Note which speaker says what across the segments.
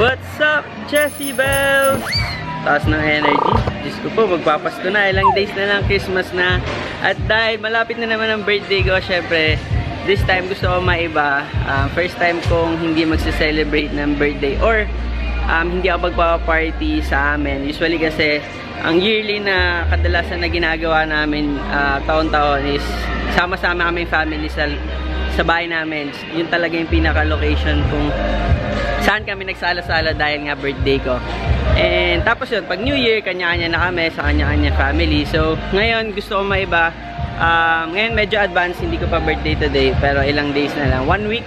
Speaker 1: What's up, Jessie Bells? Taas ng energy. Diyos ko po, magpapasko na. Ilang days na lang, Christmas na. At dahil malapit na naman ang birthday ko, syempre, this time gusto ko maiba. First time kong hindi magse-celebrate ng birthday or hindi ako magpapa-party sa amin. Usually kasi, ang yearly na kadalasan na ginagawa namin taon-taon is sama-sama kami family sa bahay namin. Yun talaga yung pinaka-location kung saan kami nagsala-sala dahil nga birthday ko. And tapos yun, pag New Year, kanya-kanya na kami sa kanya-kanya family. So, ngayon gusto ko maiba. Ngayon medyo advance, hindi ko pa birthday today, pero ilang days na lang. 1 week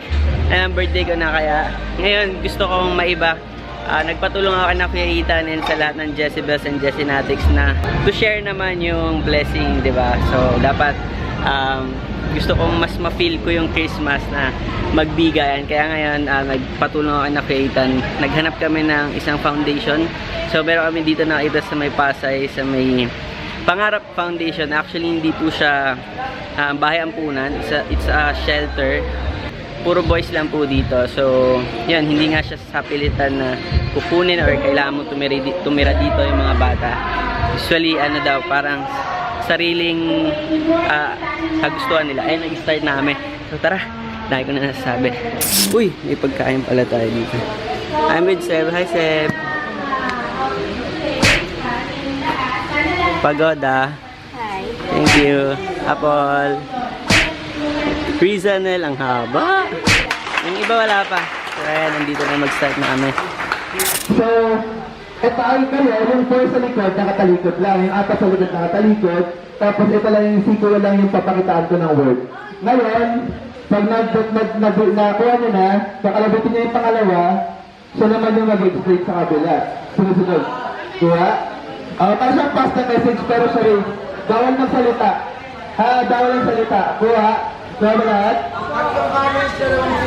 Speaker 1: na lang birthday ko na, kaya ngayon gusto kong maiba. Nagpatulong ako na Kuya Ethan and sa lahat ng Jessie Bells and Jessie Natics na to share naman yung blessing, di ba? So, dapat gusto kong mas ma-feel ko yung Christmas na magbigayan. Kaya ngayon, nagpatulong ako na Kuya Ethan. Naghanap kami ng isang foundation. So, meron kami dito nakita sa may Pasay, sa may Pangarap Foundation. Actually, hindi po siya bahay ampunan. It's a shelter. Puro boys lang po dito. So, yun, hindi nga siya sa pilitan na kukunin or kailangan mo tumira dito yung mga bata. Usually, ano daw, parang sariling kagustuhan nila. Ayun, nag-start na kami. So, tara. Dahil ko na nasasabi. Uy, may pagkain pala tayo dito. I'm with Seb. Hi, Seb. Pagoda.
Speaker 2: Hi.
Speaker 1: Thank you. Apple. Rizanel, ang haba. Yung iba wala pa. So, ayan, nandito na mag-start na kami.
Speaker 3: So, ito ay kayo, yung 4 sa likod, nakatalikod lang. Yung 4 sa likod, nakatalikod. Tapos ito lang yung sikulo lang yung papakitaan ko ng word. Ngayon, pag nakuha nyo na, kakalabutin nyo yung pangalawa, siya naman yung mag-explain sa kabila. Sunod-sunod. Kuha? Para siyang pasta message, pero sorry, bawal ng salita. Bawal ng salita. Kuha? Kuha ba lahat?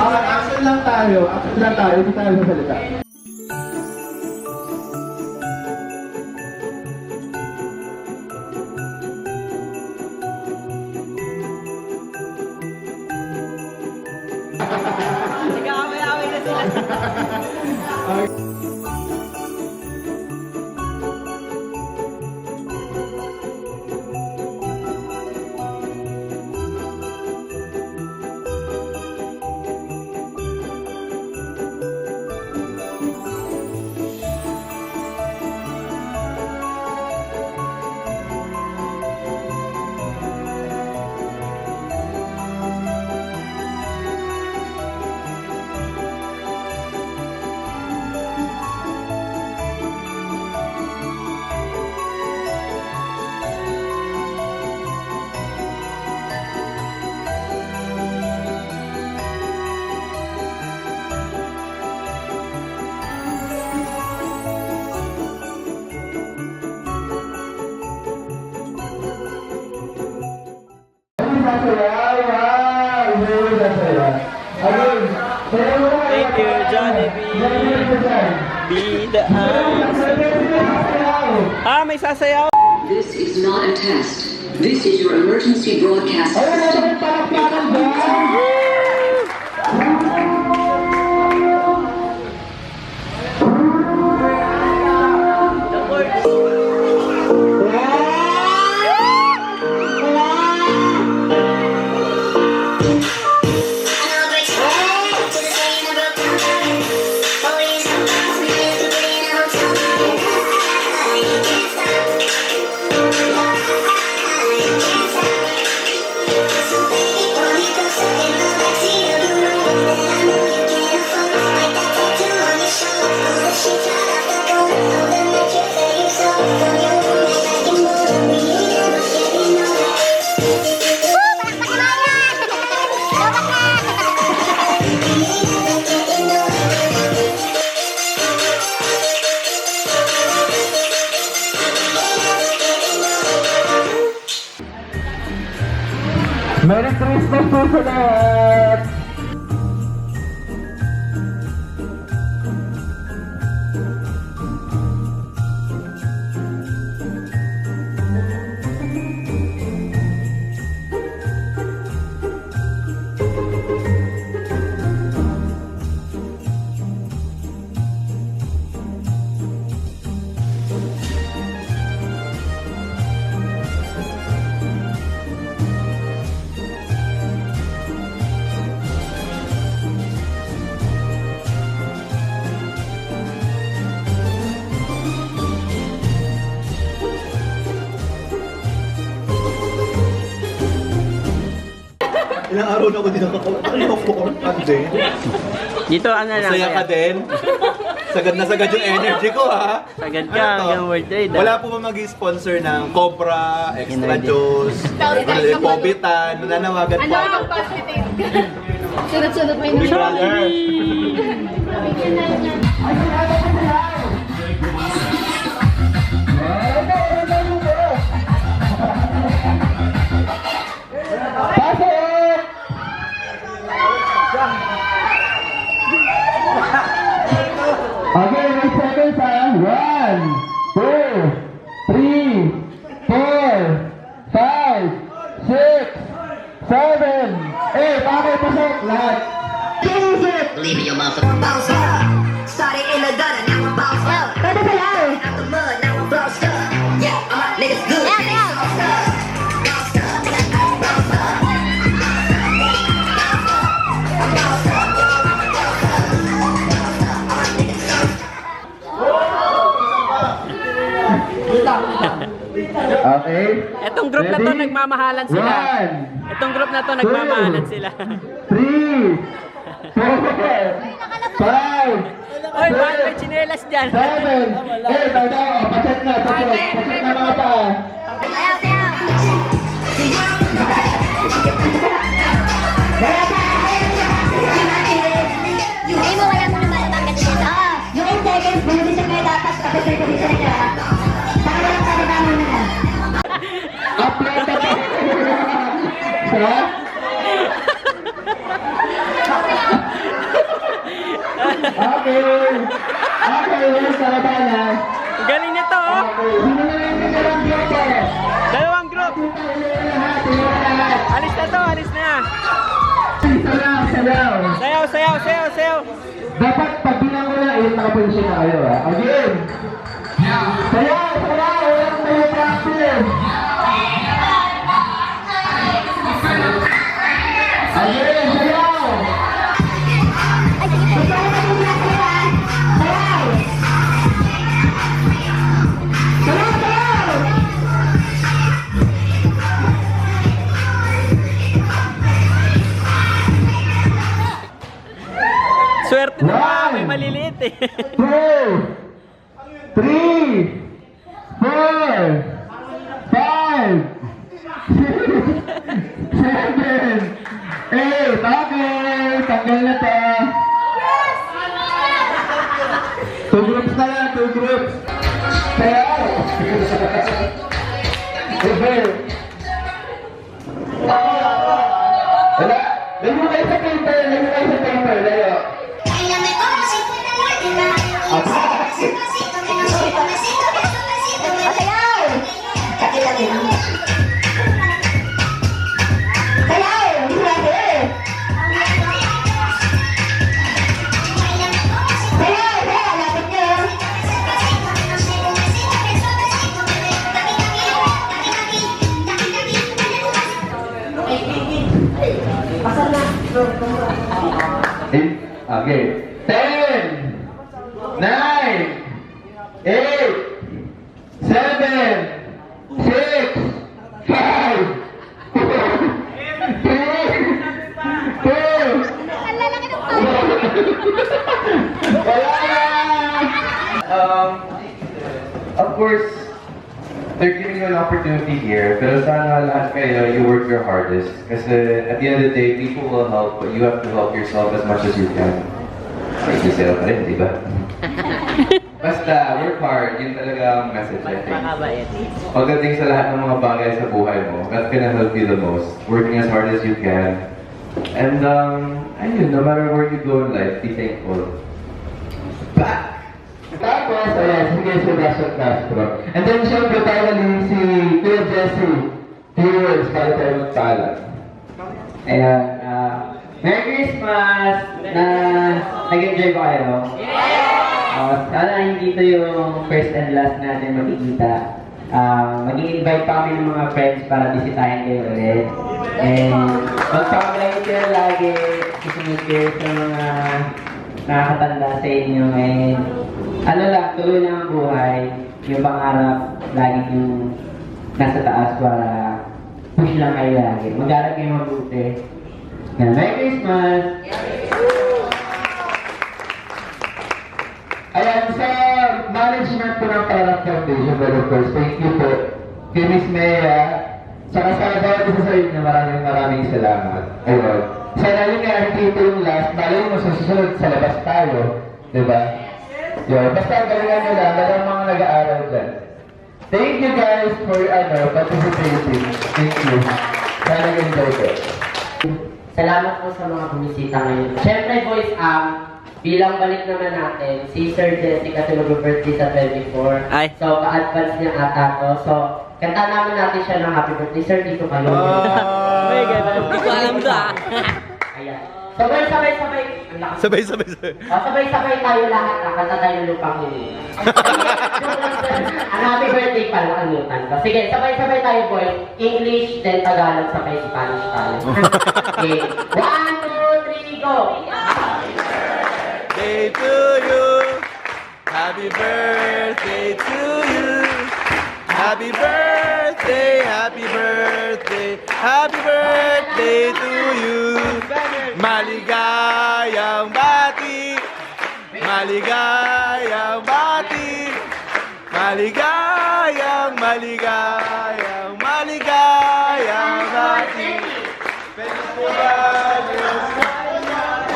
Speaker 3: Action lang tayo. Action lang tayo. Hindi tayo sa salita.
Speaker 1: Nag-aaway-aaway na sila. Thank you, Johnny B. Be the answer. May sasayaw.
Speaker 4: This is not a test. This is your emergency broadcast system.
Speaker 3: Merry Christmas po sa lahat!
Speaker 2: Ilang araw na ako dito din.
Speaker 1: Dito ano lang.
Speaker 2: Masaya ka din? Sagad na sagad yung energy ko, ha?
Speaker 1: Sagad ka,
Speaker 2: Ano to?
Speaker 1: hanggang World Trade.
Speaker 2: Wala po ba mag-sponsor ng Cobra, Extra
Speaker 1: Energy.
Speaker 2: Juice, Pobitan, nananawagan po ako.
Speaker 5: Sunod-sunod mo yung
Speaker 2: Big Brother.
Speaker 3: Pasok! Okay, may seconds ha. 1, 2, 3, 4, 5, 6, 7, 8. Okay, pasok lahat. Music!
Speaker 6: Leaving your motherfucking bounce up. Started in the gutter, now I'm bounced up.
Speaker 5: Pwede sayaw.
Speaker 6: Out the mud, now I'm flossed up. Yeah, all my niggas good.
Speaker 5: Sayaw, sayaw.
Speaker 6: Bounced up. Bounced up. Bounced up.
Speaker 3: Okay.
Speaker 1: Etong group na to,
Speaker 3: Ready?
Speaker 1: nagmamahalan sila.
Speaker 3: 1,
Speaker 1: Etong group na to, nagmamahalan sila.
Speaker 3: 3, 4, 5,
Speaker 1: Oy, bakit may chinelas dyan?
Speaker 3: 7, 8. Pachat na, pachat. Pachat na mga pa.
Speaker 5: Sayaw, sayaw. Hindi mo wala mo na malabang dito. Yung seconds, hindi siya kayo dapat kasi sa dito nila. Para walang kalabang mo na.
Speaker 3: Upload na pa. Ha? Okay. Okay, yung kalabanan.
Speaker 1: Galing nito, oh.
Speaker 3: Okay, sino na lang yung dalawang grupo?
Speaker 1: Dalawang group.
Speaker 3: Lahat, lahat.
Speaker 1: Alis na to, alis na.
Speaker 3: Sayaw, sayaw.
Speaker 1: Sayaw, sayaw, sayaw, sayaw.
Speaker 3: Dapat pag bilang mo na, nakaposition na kayo ha. Again. Sayaw, sayaw. Walang tayo practice. Again, sayaw.
Speaker 5: Ay, sige po. Sayaw. Sayaw, sayaw.
Speaker 1: Swerte na mga may maliliit eh.
Speaker 3: 2, 3, 4, 5, 6, 7, 8. Okay, tanggal na to. 2 groups na lang, 2 groups. Sayaw. Okay. Wala. Layo kayo sa paper, layo kayo sa paper, layo.
Speaker 5: Sayaw. Sayaw. Grabe. Sayaw, sayaw. Lapit niyo.
Speaker 3: Okay. 10, 9, 8, 7, 6, 5, 4, 3, 2,
Speaker 5: Ang lalaki ng pao.
Speaker 3: wala na!
Speaker 7: Of course, they're giving you an opportunity here, pero sana lahat kayo, you work your hardest. Kasi at the end of the day, people will help, but you have to help yourself as much as you can. Make yourself pa rin, di ba? Basta, work hard. Yun talaga ang message, I think.
Speaker 1: Makabait.
Speaker 7: Pagdating sa lahat ng mga bagay sa buhay mo, that's gonna help you the most. Working as hard as you can. And, ayun, no matter where you go in life, be thankful.
Speaker 3: Tapos, ayan, sige si Russell Castro. And then, syempre, finally, si Kuya Jesse. Few words para tayo magpaalam.
Speaker 8: Ayan, Merry Christmas! Nag-enjoy ba kayo? Sana hindi ito yung first and last natin magkikita. Mag-i-invite pa kami ng mga friends para bisitahin kayo ulit. And magpapalagay kayo lagi, susunod kayo sa mga nakakatanda sa inyo. And ano lang, tuloy lang ang buhay. Yung pangarap, lagi yung nasa taas para push lang kayo lagi. Mag-aral kayo mabuti. Yan, Merry Christmas!
Speaker 3: Ayan, sa management po ng Parang Foundation, well, of course, thank you po kay Miss Mea. Saka sa bawat isa sa inyo, maraming salamat. Ayun. Sana yun nga, hindi ito yung last. Malay mo, sa susunod, sa labas tayo. Diba? Yun. Basta ang galingan nyo lang, walang mga nag-aaral dyan. Thank you guys for participating. Thank you. Sana nag-enjoy ko.
Speaker 8: Salamat po sa mga bumisita ngayon. Siyempre, boys, bilang balik naman natin, si Sir Jessica birthday sa 24.
Speaker 1: Ay.
Speaker 8: So, ka-advance niya ata to. So, kanta naman natin siya ng happy birthday. Sir, dito kayo.
Speaker 1: May ganun. Hindi ko alam to
Speaker 8: Ayan. Sabay-sabay. Ang lakas.
Speaker 2: Sabay.
Speaker 8: Sabay-sabay tayo lahat. Kanta tayo ng lupang yun. Ang happy birthday pala, kalimutan ko. Sige, sabay-sabay tayo, boys. English, then Tagalog, sabay Spanish tayo. Okay. 1, 2, 3, go!
Speaker 2: Day to you. Happy birthday to you. Happy birthday, happy birthday, happy birthday to you. Maligayang bati, maligayang bati, maligayang bati. Feliz cumpleaños.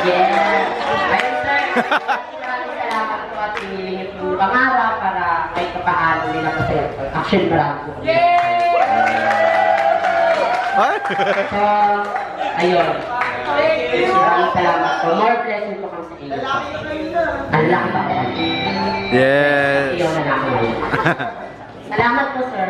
Speaker 8: Yes! Ayun, sir. Maraming salamat po at pinili niyo po yung pangarap para kahit paano nila masaya. Action marami po. So, ayun. Maraming salamat po. More blessing po kami sa inyo. Ang laki pa po.
Speaker 2: Yes.
Speaker 8: Iyon na ako ngayon. Salamat po, sir.